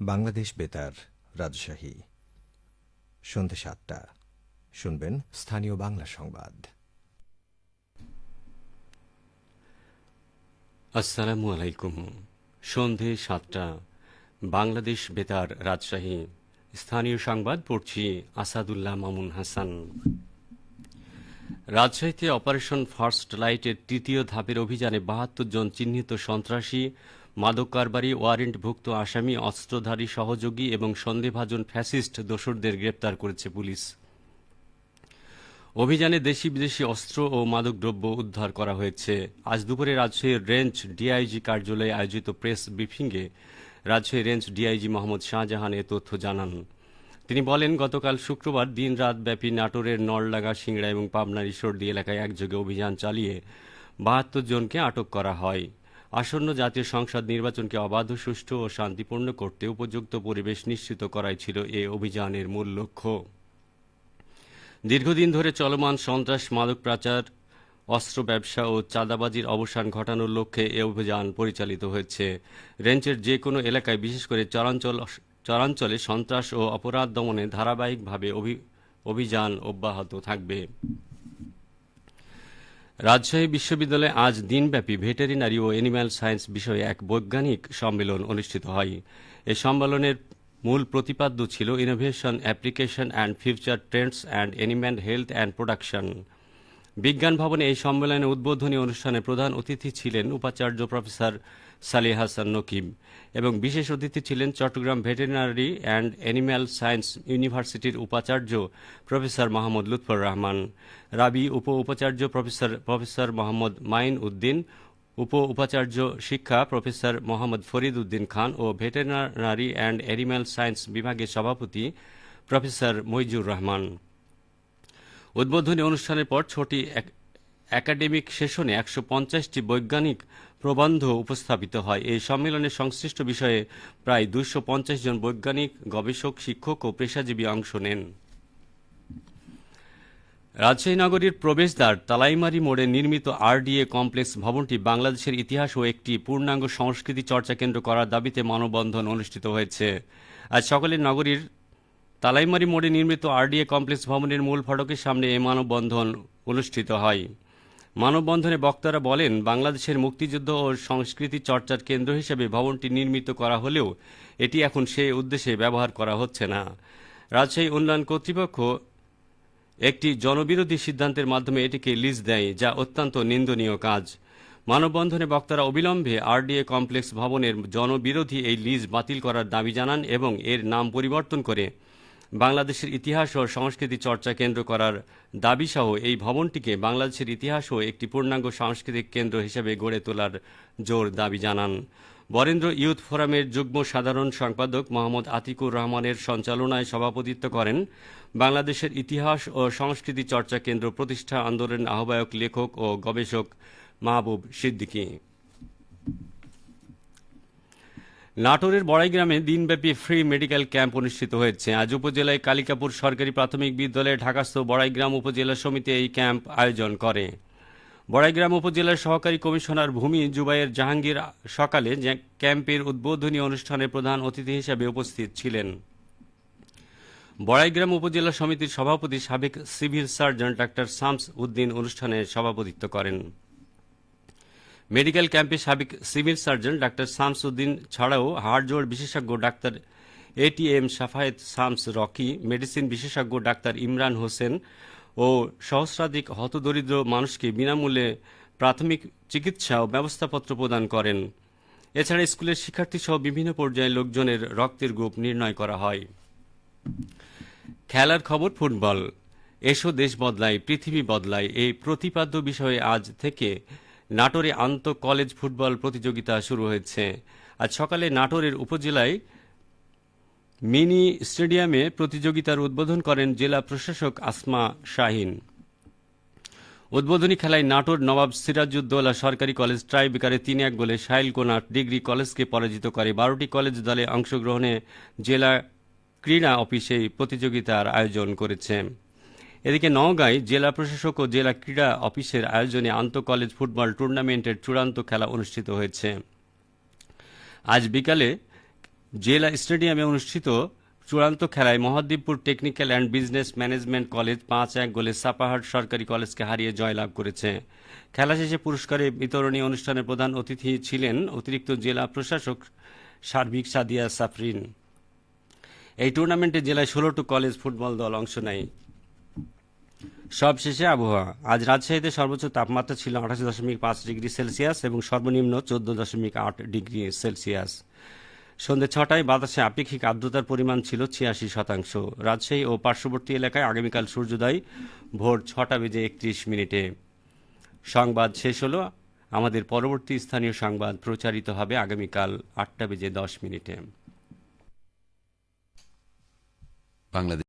বাংলাদেশ বেতার রাজশাহী সন্ধ্যে ৭টা। শুনবেন স্থানীয় বাংলা সংবাদ। আসসালামু আলাইকুম। সন্ধে ৭টা, বাংলাদেশ বেতার রাজশাহী। স্থানীয় সংবাদ পড়ছি আসাদুল্লাহ মামুন হাসান। রাজশাহীতে অপারেশন ফার্স্ট লাইটের তৃতীয় ধাপের অভিযানে ৭২ জন চিহ্নিত সন্ত্রাসী, মাদক কারবারি, ওয়ারেন্টভুক্ত আসামি, অস্ত্রধারী সহযোগী এবং সন্দেহভাজন ফ্যাসিস্ট দোসরদের গ্রেপ্তার করেছে পুলিশ। অভিযানে দেশি বিদেশি অস্ত্র ও মাদকদ্রব্য উদ্ধার করা হয়েছে। আজ দুপুরে রাজশাহীর রেঞ্জ ডিআইজি কার্যালয়ে আয়োজিত প্রেস ব্রিফিংয়ে রাজশাহী রেঞ্জ ডিআইজি মোহাম্মদ শাহজাহান এ তথ্য জানান। তিনি বলেন, গতকাল শুক্রবার দিনরাত ব্যাপী নাটোরের নলডাঙ্গা, সিংড়া এবং পাবনার ঈশ্বরদী এলাকায় একযোগে অভিযান চালিয়ে ৭২ জনকে আটক করা হয়। আসন্ন জাতীয় সংসদ নির্বাচনকে অবাধ, সুষ্ঠু ও শান্তিপূর্ণ করতে উপযুক্ত পরিবেশ নিশ্চিত করাই ছিল এ অভিযানের মূল লক্ষ্য। দীর্ঘদিন ধরে চলমান সন্ত্রাস, মাদক পাচার, অস্ত্র ব্যবসা ও চাঁদাবাজির অবসান ঘটানোর লক্ষ্যে এ অভিযান পরিচালিত হয়েছে। রেঞ্জের যে কোনো এলাকায়, বিশেষ করে চরাঞ্চলে সন্ত্রাস ও অপরাধ দমনে ধারাবাহিকভাবে অভিযান অব্যাহত থাকবে। রাজশাহী বিশ্ববিদ্যালয়ে আজ দিনব্যাপী ভেটেরিনারি ও অ্যানিম্যাল সায়েন্স বিষয়ে এক বৈজ্ঞানিক সম্মেলন অনুষ্ঠিত হয়। এ সম্মেলনের মূল প্রতিপাদ্য ছিল innovation, application and future Trends and animal health and production. বিজ্ঞান ভবনে এই সম্মেলনের উদ্বোধনী অনুষ্ঠানে প্রধান অতিথি ছিলেন উপাচার্য প্রফেসর সালেহ হাসান নকিব এবং বিশেষ অতিথি ছিলেন Chittagong veterinary and animal science ইউনিভার্সিটির উপাচার্য প্রফেসর মোহাম্মদ লুৎফর রহমান, রাবি উপাচার্য প্রফেসর মোহাম্মদ মাইন উদ্দিন, উপাচার্য শিক্ষা প্রফেসর মোহাম্মদ ফরিদ উদ্দিন খান ও ভেটেরিনারি অ্যান্ড অ্যানিম্যাল সায়েন্স বিভাগের সভাপতি প্রফেসর মইজুর রহমান। উদ্বোধনী অনুষ্ঠানের পর ছটি একাডেমিক সেশনে ১৫০টি বৈজ্ঞানিক প্রবন্ধ উপস্থাপিত হয়। এই সম্মেলনে সংশ্লিষ্ট বিষয়ে প্রায় ২৫০ জন বৈজ্ঞানিক, গবেষক, শিক্ষক ও পেশাজীবী অংশ নেন। রাজশাহী নগরীর প্রবেশদ্বার তালাইমারি মোড়ে নির্মিত আরডিএ কমপ্লেক্স ভবনটি বাংলাদেশের ইতিহাস ও একটি পূর্ণাঙ্গ সংস্কৃতি চর্চা কেন্দ্র করার দাবিতে মানববন্ধন অনুষ্ঠিত হয়েছে। আজ সকালে নগরীর তালাইমারি মোড়ে নির্মিত আরডিএ কমপ্লেক্স ভবনের মূল ফটকের সামনে এ মানববন্ধন অনুষ্ঠিত হয়। মানববন্ধনে বক্তারা বলেন, বাংলাদেশের মুক্তিযুদ্ধ ও সংস্কৃতি চর্চার কেন্দ্র হিসেবে ভবনটি নির্মিত করা হলেও এটি এখন সেই উদ্দেশ্যে ব্যবহার করা হচ্ছে না। রাজশাহী উন্নয়ন কর্তৃপক্ষ একটি জনবিরোধী সিদ্ধান্তের মাধ্যমে এটিকে লিজ দেয়, যা অত্যন্ত নিন্দনীয় কাজ। মানববন্ধনে বক্তারা অবিলম্বে আরডিএ কমপ্লেক্স ভবনের জনবিরোধী এই লিজ বাতিল করার দাবি জানান এবং এর নাম পরিবর্তন করে বাংলাদেশের ইতিহাস ও সংস্কৃতি চর্চা কেন্দ্র করার দাবিসহ এই ভবনটিকে বাংলাদেশের ইতিহাস ও একটি পূর্ণাঙ্গ সাংস্কৃতিক কেন্দ্র হিসেবে গড়ে তোলার জোর দাবি জানান। বরেন্দ্র ইয়ুথ ফোরামের যুগ্ম সাধারণ সম্পাদক মোহাম্মদ আতিকুর রহমানের সঞ্চালনায় সভাপতিত্ব করেন বাংলাদেশের ইতিহাস ও সংস্কৃতি চর্চা কেন্দ্র প্রতিষ্ঠা আন্দোলনের আহ্বায়ক, লেখক ও গবেষক মাহবুব সিদ্দিকী। নাটোরের বড়াইগ্রামে দিনব্যাপী ফ্রি মেডিকেল ক্যাম্প অনুষ্ঠিত হয়েছে। আজ উপজেলায় কালিকাপুর সরকারি প্রাথমিক বিদ্যালয়ে ঢাকাস্থ বড়াইগ্রাম উপজেলা সমিতি এই ক্যাম্প আয়োজন করে। বড়াইগ্রাম উপজেলার সহকারী কমিশনার ভূমি জুবায়ের জাহাঙ্গীর সকালে ক্যাম্পের উদ্বোধনী অনুষ্ঠানে প্রধান অতিথি হিসেবে উপস্থিত ছিলেন। বড়াইগ্রাম উপজেলা সমিতির সভাপতি সাবেক civil surgeon doctor Shams Uddin অনুষ্ঠানে সভাপতিত্ব করেন। মেডিকেল ক্যাম্পে সাবেক civil surgeon doctor Shams Uddin ছাড়াও হাড়জোড় বিশেষজ্ঞ doctor ATM Safayet Shams Rocky, medicine বিশেষজ্ঞ ডাক্তার ইমরান হোসেন ও সহস্রাধিক হতদরিদ্র মানুষকে বিনামূল্যে প্রাথমিক চিকিৎসা ও ব্যবস্থাপত্র প্রদান করেন। এছাড়া স্কুলের শিক্ষার্থীসহ বিভিন্ন পর্যায়ের লোকজনের রক্তের গ্রুপ নির্ণয় করা হয়। খেলার খবর, ফুটবল। এসো দেশ বদলায়, পৃথিবী বদলায়, এই প্রতিপাদ্য বিষয়ে আজ থেকে নাটোরে আন্তঃ কলেজ ফুটবল প্রতিযোগিতা শুরু হয়েছে। আজ সকালে নাটোরের উপজেলায় মিনি স্টেডিয়ামে প্রতিযোগিতার উদ্বোধন করেন জেলা প্রশাসক আসমা শাহিন। উদ্বোধনী খেলায় নাটোর নবাব সিরাজউদ্দৌলা সরকারি কলেজ টাইব্রেকারে ৩-১ গোলে শাইলকোনা ডিগ্রি কলেজকে পরাজিত করে। ১২টি কলেজ দলে অংশগ্রহণে জেলা ক্রীড়া অফিসে প্রতিযোগিতার আয়োজন করেছে। এদিকে নওগাঁয় জেলা প্রশাসক ও জেলা ক্রীড়া অফিসের আয়োজনে আন্তঃ কলেজ ফুটবল টুর্নামেন্টের চূড়ান্ত খেলা অনুষ্ঠিত হয়েছে। আজ বিকালে জেলা স্টেডিয়ামে অনুষ্ঠিত চূড়ান্ত খেলায় মহাদ্বীপপুর technical and business management college 5-1 গোলে সাপাহার সরকারি কলেজকে হারিয়ে জয়লাভ করেছে। খেলা শেষে পুরস্কারের বিতরণী অনুষ্ঠানে প্রধান অতিথি ছিলেন অতিরিক্ত জেলা প্রশাসক সার্বিক সাদিয়া সাফরিন। এই টুর্নামেন্টে জেলায় 16টি কলেজ ফুটবল দল অংশ নেয়। সবশেষে আবহাওয়া। আজ রাজশাহীতে সর্বোচ্চ তাপমাত্রা ছিল 28.5 ডিগ্রি সেলসিয়াস এবং সর্বনিম্ন 14.8 ডিগ্রি সেলসিয়াস। সন্ধ্যে 6টায় বাতাসে আপেক্ষিক আর্দ্রতার পরিমাণ ছিল 86%। রাজশাহী ও পার্শ্ববর্তী এলাকায় আগামীকাল সূর্যোদয় ভোর 6:31। সংবাদ শেষ হলো। আমাদের পরবর্তী স্থানীয় সংবাদ প্রচারিত হবে আগামীকাল 8:10। বাংলাদেশ